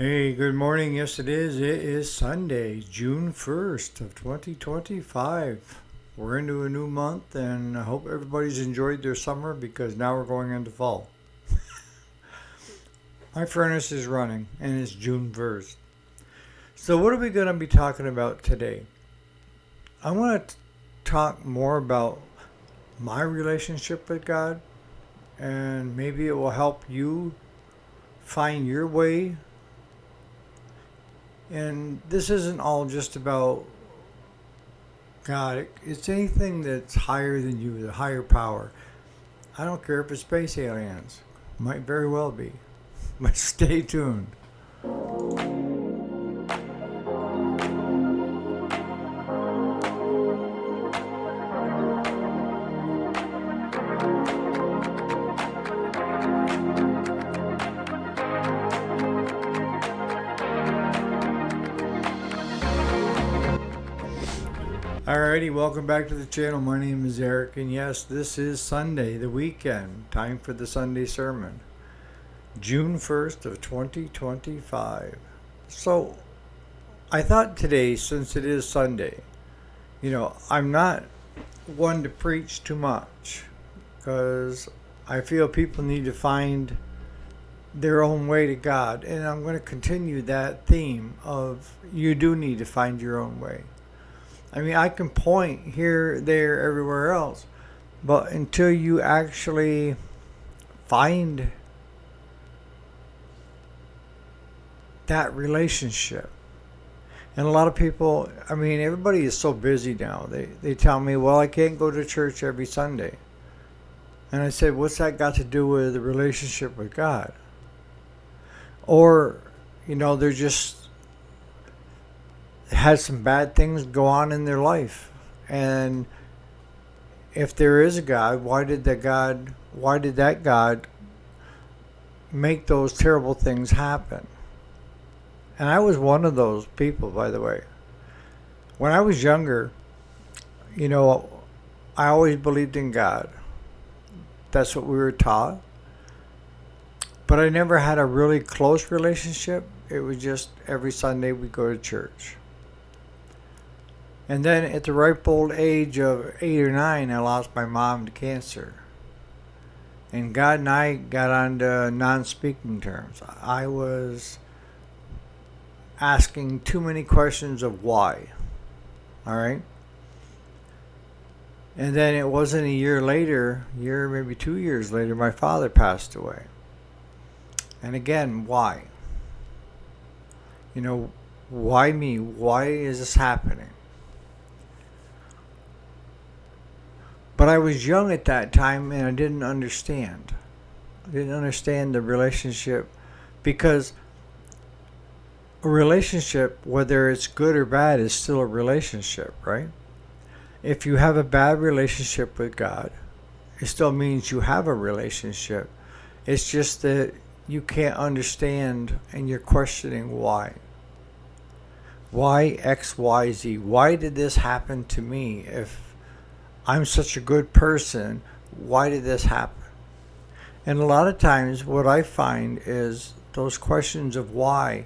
Hey, good morning. Yes, it is. It is Sunday, June 1st of 2025. We're into a new month, and I hope everybody's enjoyed their summer because now we're going into fall. My furnace is running, and it's June 1st. So, what are we going to be talking about today? I want to talk more about my relationship with God, and maybe it will help you find your way. And this isn't all just about God. It's anything that's higher than you, the higher power. I don't care if it's space aliens. Might very well be. But stay tuned. Alrighty, welcome back to the channel. My name is Eric, and yes, this is Sunday, the weekend. Time for the Sunday sermon. June 1st of 2025. So, I thought today, since it is Sunday, I'm not one to preach too much because I feel people need to find their own way to God, and I'm going to continue that theme of you do need to find your own way. I mean, I can point here, there, everywhere else, but until you actually find that relationship. And a lot of people, I mean, everybody is so busy now. They tell me, well, I can't go to church every Sunday. And I said, what's that got to do with the relationship with God? Or, they're just had some bad things go on in their life. And if there is a God, why did that God make those terrible things happen? And I was one of those people, by the way. When I was younger, I always believed in God. That's what we were taught. But I never had a really close relationship. It was just every Sunday we go to church. And then at the ripe old age of 8 or 9, I lost my mom to cancer. And God and I got on to non-speaking terms. I was asking too many questions of why. All right? And then it wasn't a year later, maybe 2 years later, my father passed away. And again, why? Why me? Why is this happening? But I was young at that time and I didn't understand. I didn't understand the relationship because a relationship, whether it's good or bad, is still a relationship, right? If you have a bad relationship with God, it still means you have a relationship. It's just that you can't understand and you're questioning why. Why X, Y, Z? Why did this happen to me? If I'm such a good person, why did this happen? And a lot of times what I find is those questions of why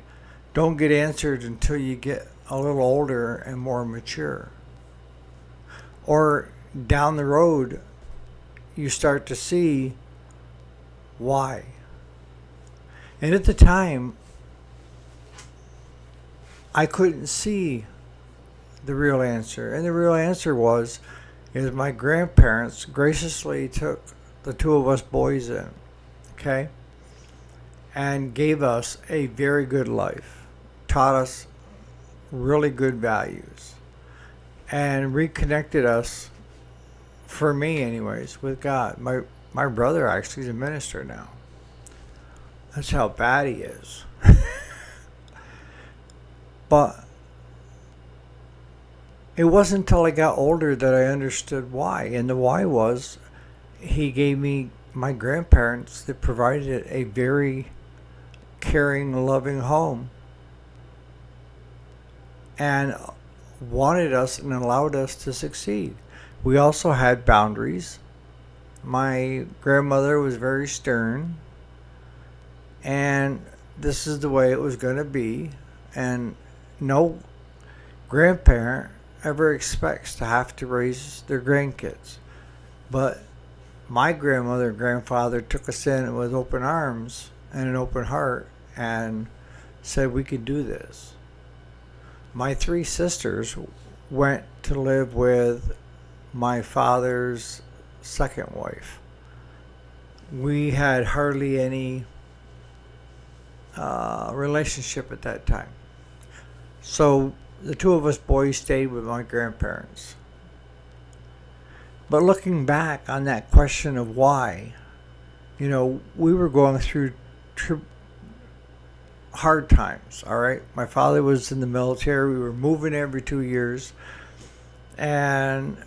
don't get answered until you get a little older and more mature. Or down the road, you start to see why. And at the time, I couldn't see the real answer. And the real answer is my grandparents graciously took the two of us boys in, okay, and gave us a very good life, taught us really good values, and reconnected us, for me anyways, with God. My brother actually is a minister now. That's how bad he is. But it wasn't until I got older that I understood why. And the why was he gave me my grandparents that provided a very caring, loving home and wanted us and allowed us to succeed. We also had boundaries. My grandmother was very stern, and this is the way it was going to be, and no grandparent ever expects to have to raise their grandkids. But my grandmother and grandfather took us in with open arms and an open heart and said we could do this. My three sisters went to live with my father's second wife. We had hardly any relationship at that time. So the two of us boys stayed with my grandparents. But looking back on that question of why, we were going through hard times, all right? My father was in the military. We were moving every 2 years. And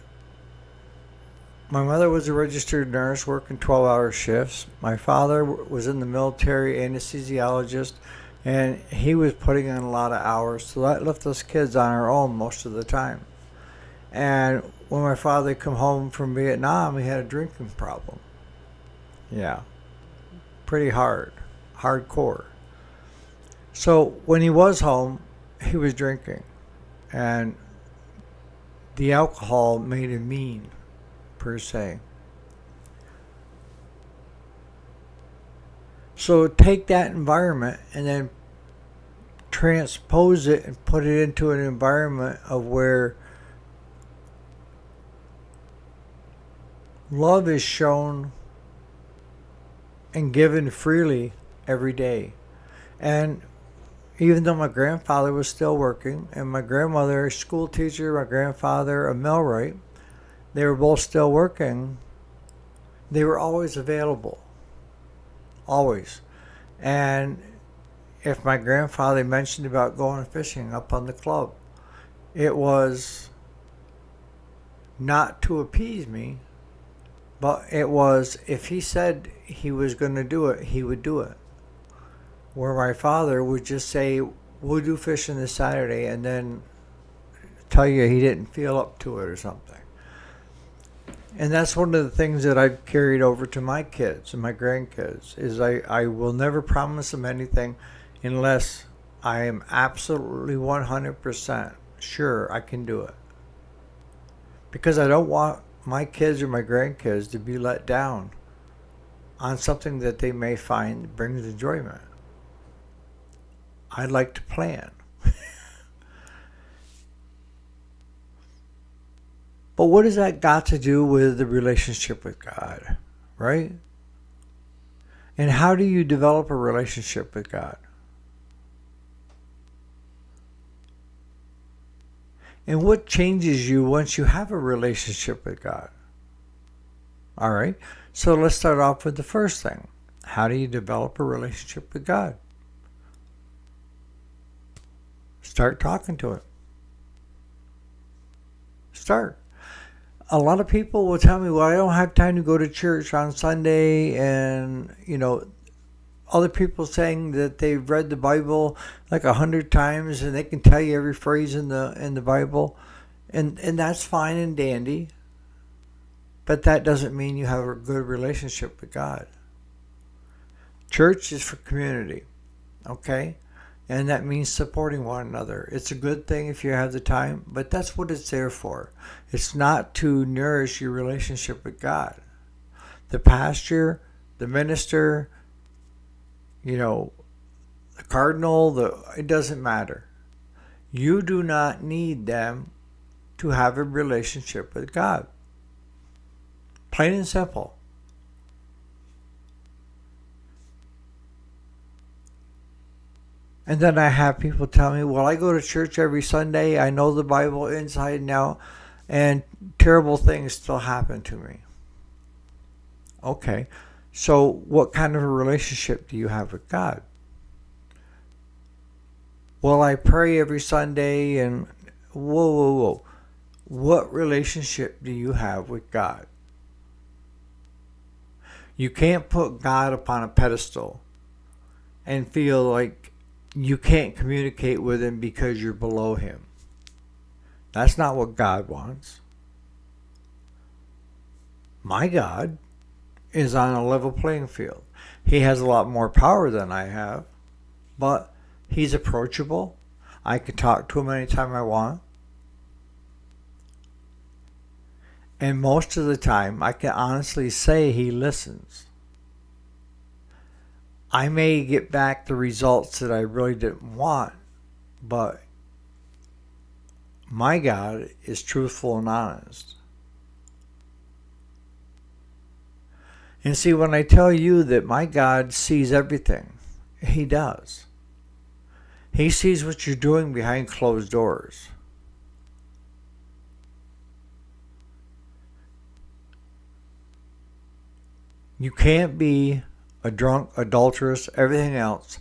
my mother was a registered nurse working 12-hour shifts. My father was in the military, anesthesiologist, and he was putting in a lot of hours. So that left us kids on our own most of the time. And when my father come home from Vietnam, he had a drinking problem. Yeah, pretty hardcore. So when he was home, he was drinking. And the alcohol made him mean, per se. So take that environment and then transpose it and put it into an environment of where love is shown and given freely every day. And even though my grandfather was still working and my grandmother a school teacher, my grandfather a millwright, they were both still working, they were always available. Always. And if my grandfather mentioned about going fishing up on the club, it was not to appease me, but it was if he said he was going to do it, he would do it. Where my father would just say, we'll do fishing this Saturday, and then tell you he didn't feel up to it or something. And that's one of the things that I've carried over to my kids and my grandkids, is I will never promise them anything unless I am absolutely 100% sure I can do it. Because I don't want my kids or my grandkids to be let down on something that they may find brings enjoyment. I'd like to plan. But what has that got to do with the relationship with God, right? And how do you develop a relationship with God? And what changes you once you have a relationship with God? All right, so let's start off with the first thing. How do you develop a relationship with God? Start talking to Him. Start. A lot of people will tell me, well, I don't have time to go to church on Sunday, and, other people saying that they've read the Bible like 100 times and they can tell you every phrase in the Bible, and that's fine and dandy, but that doesn't mean you have a good relationship with God. Church is for community, okay? And that means supporting one another. It's a good thing if you have the time, but that's what it's there for. It's not to nourish your relationship with God. The pastor, the minister, the cardinal, it doesn't matter. You do not need them to have a relationship with God. Plain and simple. And then I have people tell me, well, I go to church every Sunday. I know the Bible inside and out, and terrible things still happen to me. Okay, so what kind of a relationship do you have with God? Well, I pray every Sunday, and whoa. What relationship do you have with God? You can't put God upon a pedestal and feel like you can't communicate with Him because you're below Him. That's not what God wants. My God is on a level playing field. He has a lot more power than I have. but he's approachable. I can talk to him anytime I want. And most of the time, I can honestly say he listens. I may get back the results that I really didn't want, but my God is truthful and honest. And see, when I tell you that my God sees everything, he does. He sees what you're doing behind closed doors. You can't be a drunk, adulterous, everything else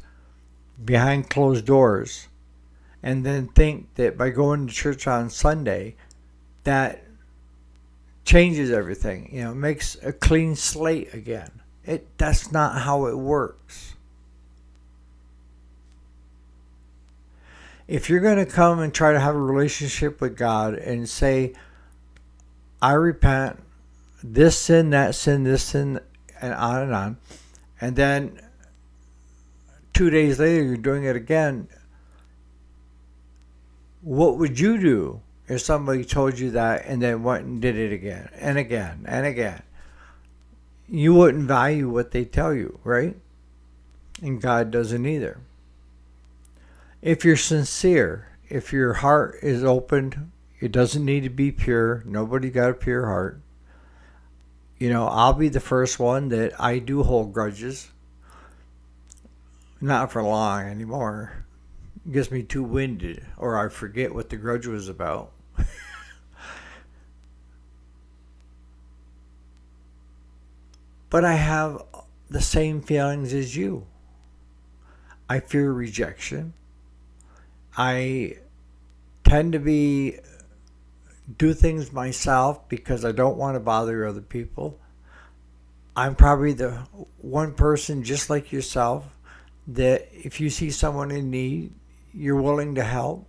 behind closed doors and then think that by going to church on Sunday that changes everything. Makes a clean slate again. That's not how it works. If you're going to come and try to have a relationship with God and say, I repent, this sin, this sin, and on, and then 2 days later you're doing it again, what would you do if somebody told you that and then went and did it again and again and again? You wouldn't value what they tell you, right? And God doesn't either. If you're sincere, if your heart is opened, it doesn't need to be pure. Nobody got a pure heart. I'll be the first one that I do hold grudges. Not for long anymore. It gets me too winded, or I forget what the grudge was about. But I have the same feelings as you. I fear rejection. I tend to do things myself because I don't want to bother other people. I'm probably the one person, just like yourself, that if you see someone in need, you're willing to help.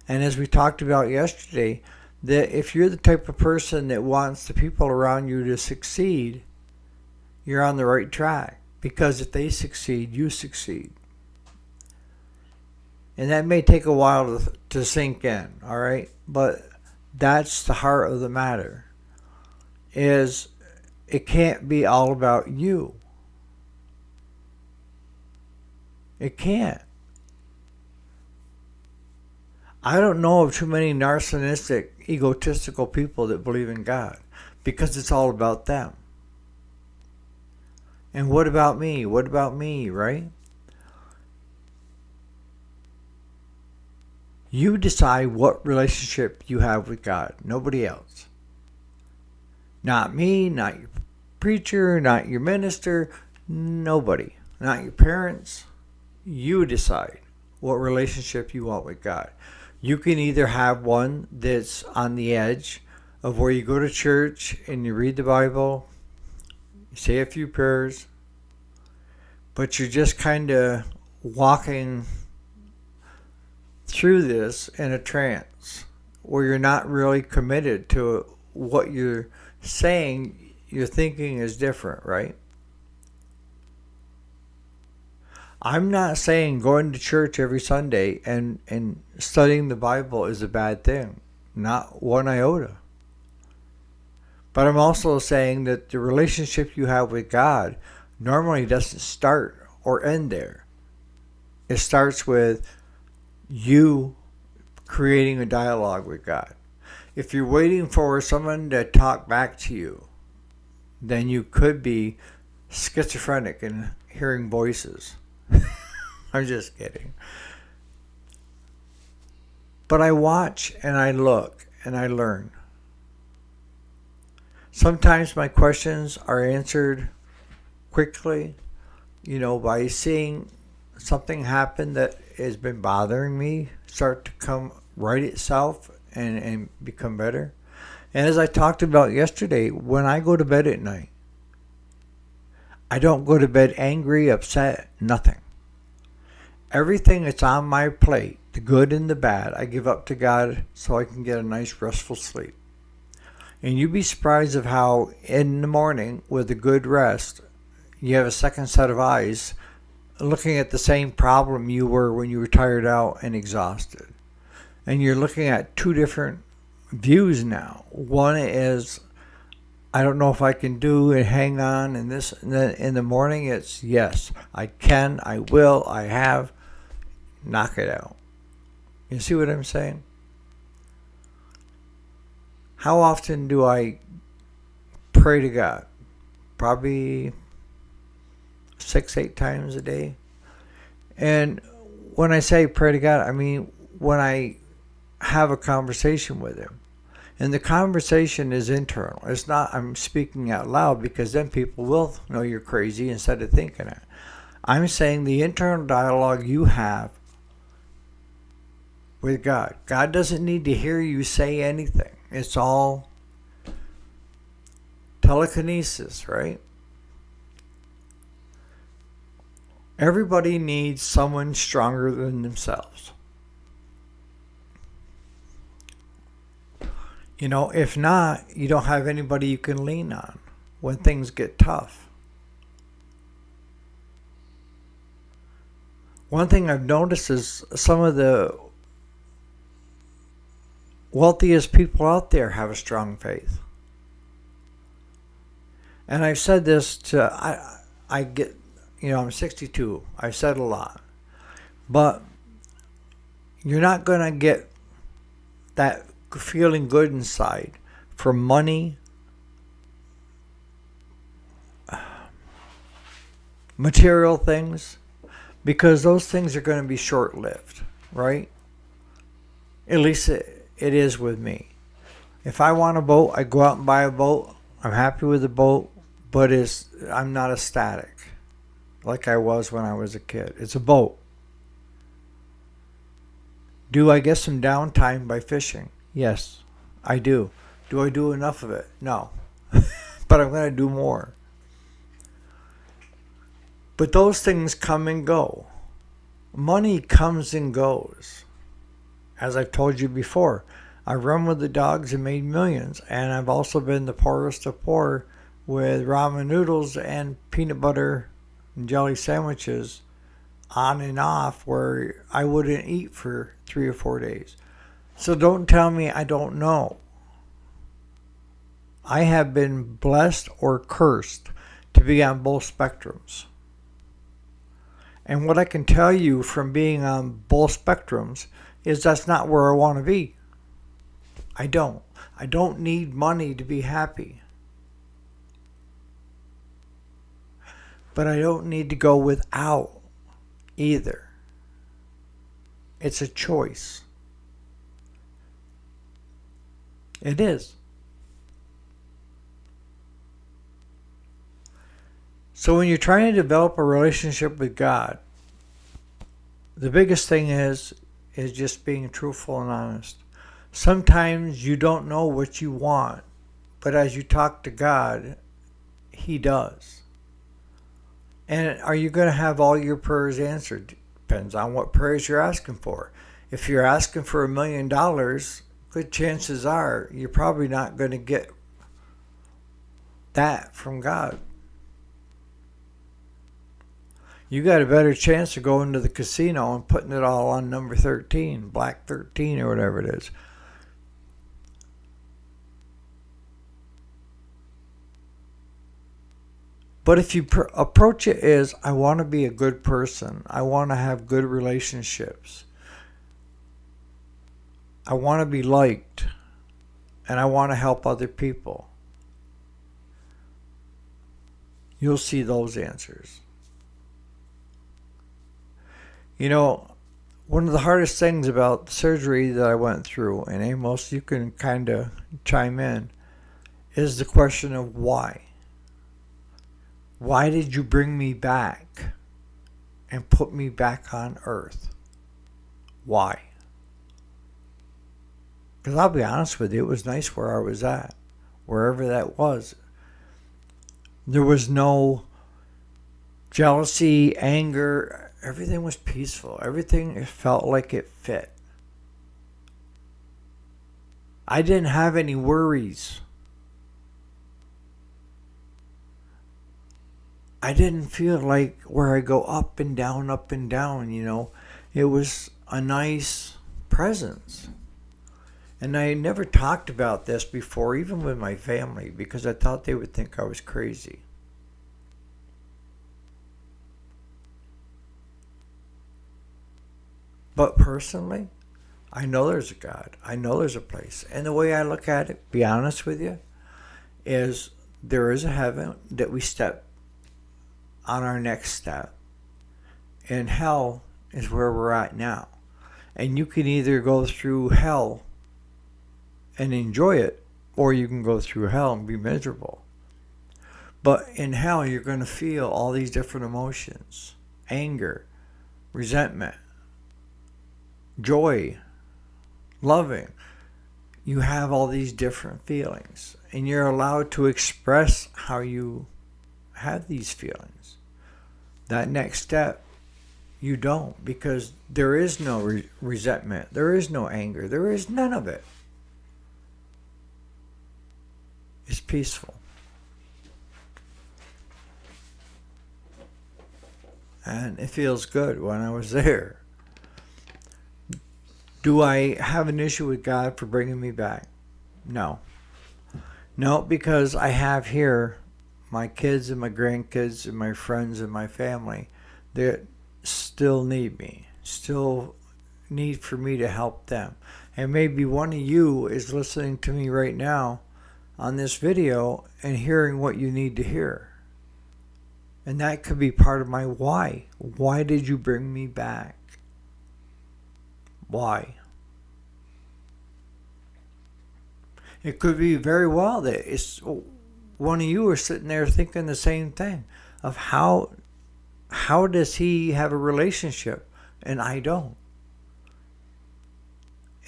And as we talked about yesterday, that if you're the type of person that wants the people around you to succeed, you're on the right track. Because if they succeed, you succeed. And that may take a while to sink in, all right? But that's the heart of the matter, is it can't be all about you. It can't. I don't know of too many narcissistic, egotistical people that believe in God, because it's all about them. And what about me? What about me, right? You decide what relationship you have with God. Nobody else. Not me, not your preacher, not your minister, nobody. Not your parents. You decide what relationship you want with God. You can either have one that's on the edge of where you go to church and you read the Bible, you say a few prayers, but you're just kind of walking through this in a trance where you're not really committed to what you're saying. Your thinking is different, right? I'm not saying going to church every Sunday and studying the Bible is a bad thing. Not one iota. But I'm also saying that the relationship you have with God normally doesn't start or end there. It starts with you creating a dialogue with God. If you're waiting for someone to talk back to you, then you could be schizophrenic and hearing voices. I'm just kidding. But I watch and I look and I learn. Sometimes my questions are answered quickly, by seeing something happen that has been bothering me start to come right itself and become better. And as I talked about yesterday, when I go to bed at night, I don't go to bed angry, upset, nothing. Everything that's on my plate, the good and the bad, I give up to God so I can get a nice restful sleep. And you'd be surprised of how in the morning with a good rest, you have a second set of eyes looking at the same problem you were when you were tired out and exhausted. And you're looking at two different views now. One is, I don't know if I can do it, hang on, and this, and then in the morning it's, yes, I can, I will, I have, knock it out. You see what I'm saying? How often do I pray to God? Probably 6-8 times a day. And when I say pray to God, I mean when I have a conversation with Him. And the conversation is internal. It's not I'm speaking out loud, because then people will know you're crazy instead of thinking it. I'm saying the internal dialogue you have with God. God doesn't need to hear you say anything. It's all telekinesis, right? Everybody needs someone stronger than themselves. You know, if not, you don't have anybody you can lean on when things get tough. One thing I've noticed is some of the wealthiest people out there have a strong faith. And I've said this to, I get, I'm 62. I've said a lot. But you're not going to get that feeling good inside for money, material things, because those things are going to be short-lived, right? At least it is with me. If I want a boat, I go out and buy a boat. I'm happy with the boat, but I'm not ecstatic like I was when I was a kid. It's a boat. Do I get some downtime by fishing? Yes, I do. Do I do enough of it? No. But I'm going to do more. But those things come and go. Money comes and goes. As I've told you before, I run with the dogs and made millions. And I've also been the poorest of poor with ramen noodles and peanut butter and jelly sandwiches on and off, where I wouldn't eat for 3 or 4 days. So don't tell me I don't know. I have been blessed or cursed to be on both spectrums. And what I can tell you from being on both spectrums is that's not where I want to be. I don't. I don't need money to be happy. But I don't need to go without either. It's a choice. It is. So when you're trying to develop a relationship with God, the biggest thing is just being truthful and honest. Sometimes you don't know what you want, but as you talk to God, He does. And are you going to have all your prayers answered? Depends on what prayers you're asking for. If you're asking for $1 million, good chances are you're probably not going to get that from God. You got a better chance of going to the casino and putting it all on number 13, black 13 or whatever it is. But if you approach it as, I want to be a good person, I want to have good relationships, I want to be liked, and I want to help other people, you'll see those answers. You know, one of the hardest things about the surgery that I went through, and Amos, you can kind of chime in, is the question of why. Why did you bring me back and put me back on earth? Why? Because I'll be honest with you, it was nice where I was at, wherever that was. There was no jealousy, anger. Everything was peaceful. Everything, it felt like it fit. I didn't have any worries. I didn't feel like where I go up and down, up and down, you know. It was a nice presence. And I never talked about this before, even with my family, because I thought they would think I was crazy. But personally, I know there's a God. I know there's a place. And the way I look at it, be honest with you, is there is a heaven that we step on our next step. And hell is where we're at now. And you can either go through hell and enjoy it, or you can go through hell and be miserable. But in hell, you're going to feel all these different emotions: anger, resentment, joy, loving. You have all these different feelings, and you're allowed to express how you have these feelings. That next step, you don't, because there is no resentment, there is no anger, there is none of it. It's peaceful. And it feels good when I was there. Do I have an issue with God for bringing me back? No. No, because I have here my kids and my grandkids and my friends and my family that still need me, still need for me to help them. And maybe one of you is listening to me right now on this video and hearing what you need to hear. And that could be part of my why. Why did you bring me back? Why? It could be very well that it's one of you are sitting there thinking the same thing of how does he have a relationship and I don't?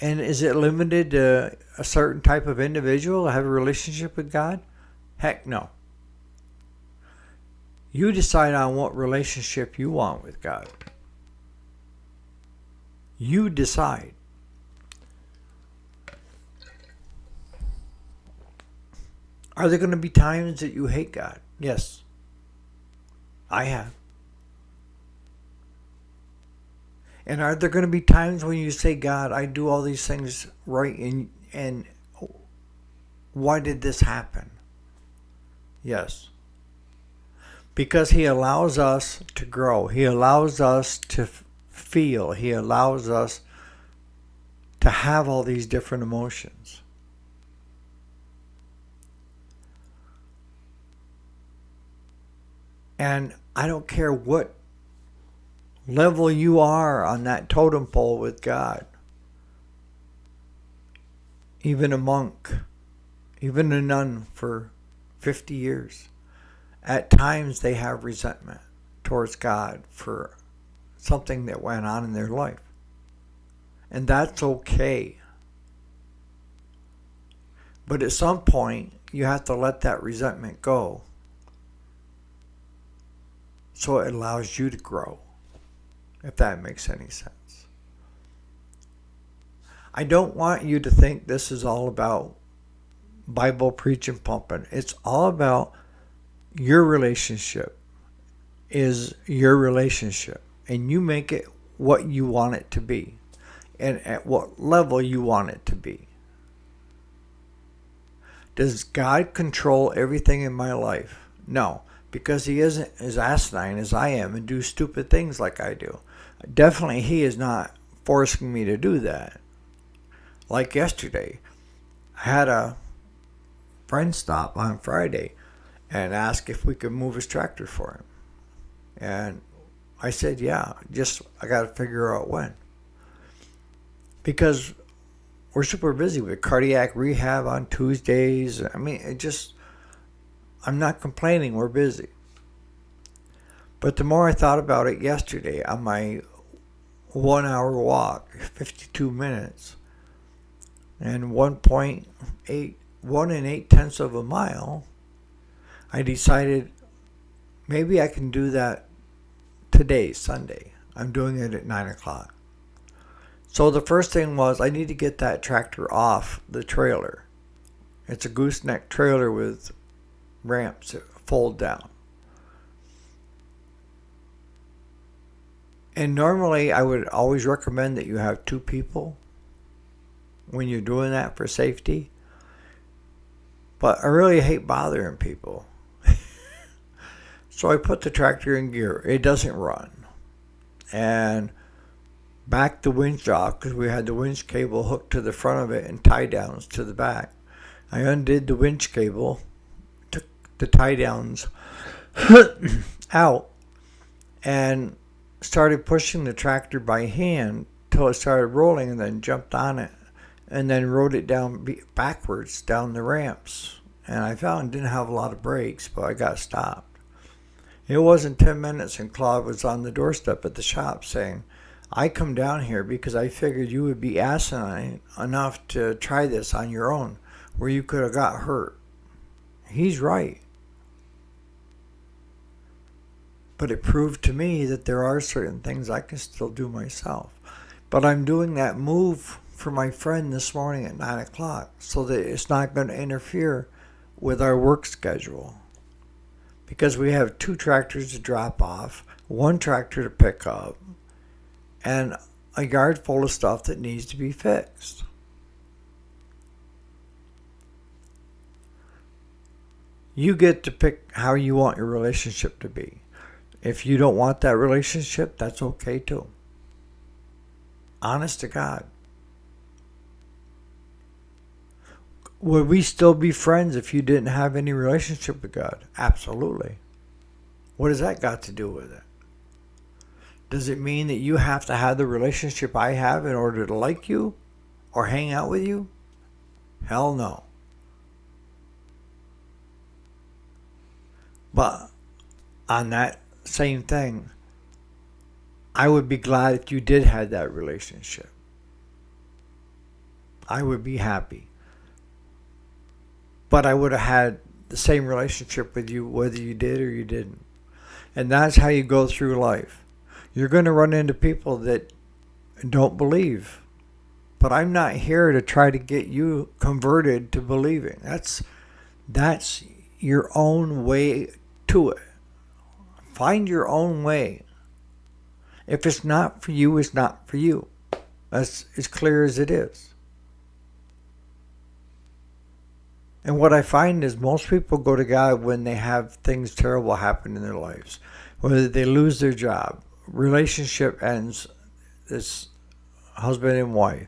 And is it limited to a certain type of individual to have a relationship with God? Heck no. You decide on what relationship you want with God. You decide. Are there going to be times that you hate God? Yes. I have. And are there going to be times when you say, God, I do all these things right, and why did this happen? Yes. Because he allows us to grow. He allows us to feel. He allows us to have all these different emotions. And I don't care what level you are on that totem pole with God. Even a monk, even a nun for 50 years. At times they have resentment towards God for something that went on in their life. And that's okay. But at some point, you have to let that resentment go so it allows you to grow, if that makes any sense. I don't want you to think this is all about Bible preaching pumping. It's all about your relationship is your relationship, and you make it what you want it to be and at what level you want it to be. Does God control everything in my life? No, because he isn't as asinine as I am and do stupid things like I do. Definitely he is not forcing me to do that. Like yesterday, I had a friend stop on Friday and ask if we could move his tractor for him. And I said, yeah, I got to figure out when. Because we're super busy with cardiac rehab on Tuesdays. I mean, I'm not complaining, we're busy. But the more I thought about it yesterday on my 1 hour walk, 52 minutes, and 1.8 of a mile, I decided maybe I can do that today, Sunday. I'm doing it at 9 o'clock. So the first thing was I need to get that tractor off the trailer. It's a gooseneck trailer with ramps that fold down. And normally I would always recommend that you have two people when you're doing that for safety. But I really hate bothering people. So I put the tractor in gear. It doesn't run. And backed the winch off because we had the winch cable hooked to the front of it and tie downs to the back. I undid the winch cable, took the tie downs out, and started pushing the tractor by hand till it started rolling, and then jumped on it and then rode it down backwards down the ramps. And I found it didn't have a lot of brakes, but I got stopped. It wasn't 10 minutes and Claude was on the doorstep at the shop saying, I come down here because I figured you would be asinine enough to try this on your own where you could have got hurt. He's right. But it proved to me that there are certain things I can still do myself. But I'm doing that move for my friend this morning at 9 o'clock so that it's not going to interfere with our work schedule. Because we have 2 tractors to drop off, 1 tractor to pick up, and a yard full of stuff that needs to be fixed. You get to pick how you want your relationship to be. If you don't want that relationship, that's okay too. Honest to God. Would we still be friends if you didn't have any relationship with God? Absolutely. What has that got to do with it? Does it mean that you have to have the relationship I have in order to like you or hang out with you? Hell no. But on that same thing, I would be glad if you did have that relationship. I would be happy. But I would have had the same relationship with you whether you did or you didn't. And that's how you go through life. You're going to run into people that don't believe. But I'm not here to try to get you converted to believing. That's your own way to it. Find your own way. If it's not for you, it's not for you. That's as clear as it is. And what I find is most people go to God when they have things terrible happen in their lives. Whether they lose their job, relationship ends, this husband and wife.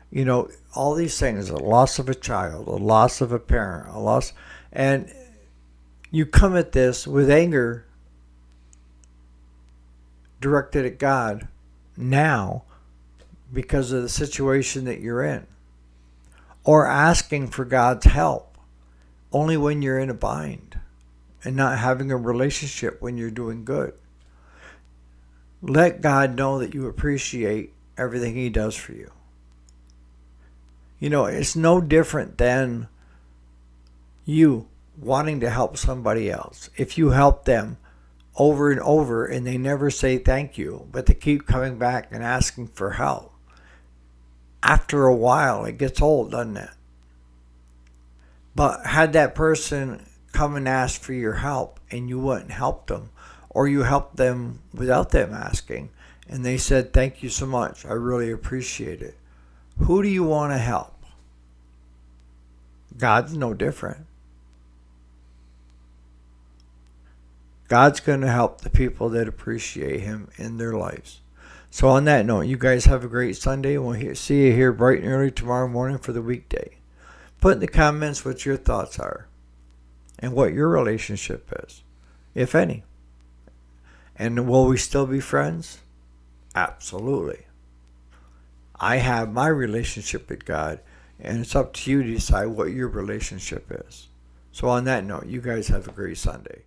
You know, all these things, a loss of a child, a loss of a parent, a loss. And you come at this with anger directed at God now because of the situation that you're in. Or asking for God's help only when you're in a bind and not having a relationship when you're doing good. Let God know that you appreciate everything He does for you. You know, it's no different than you wanting to help somebody else. If you help them over and over and they never say thank you, but they keep coming back and asking for help, after a while it gets old, doesn't it? But had that person come and ask for your help and you wouldn't help them, or you helped them without them asking, and they said, thank you so much, I really appreciate it. Who do you want to help? God's no different. God's going to help the people that appreciate Him in their lives. So on that note, you guys have a great Sunday. We'll see you here bright and early tomorrow morning for the weekday. Put in the comments what your thoughts are and what your relationship is, if any. And will we still be friends? Absolutely. I have my relationship with God, and it's up to you to decide what your relationship is. So on that note, you guys have a great Sunday.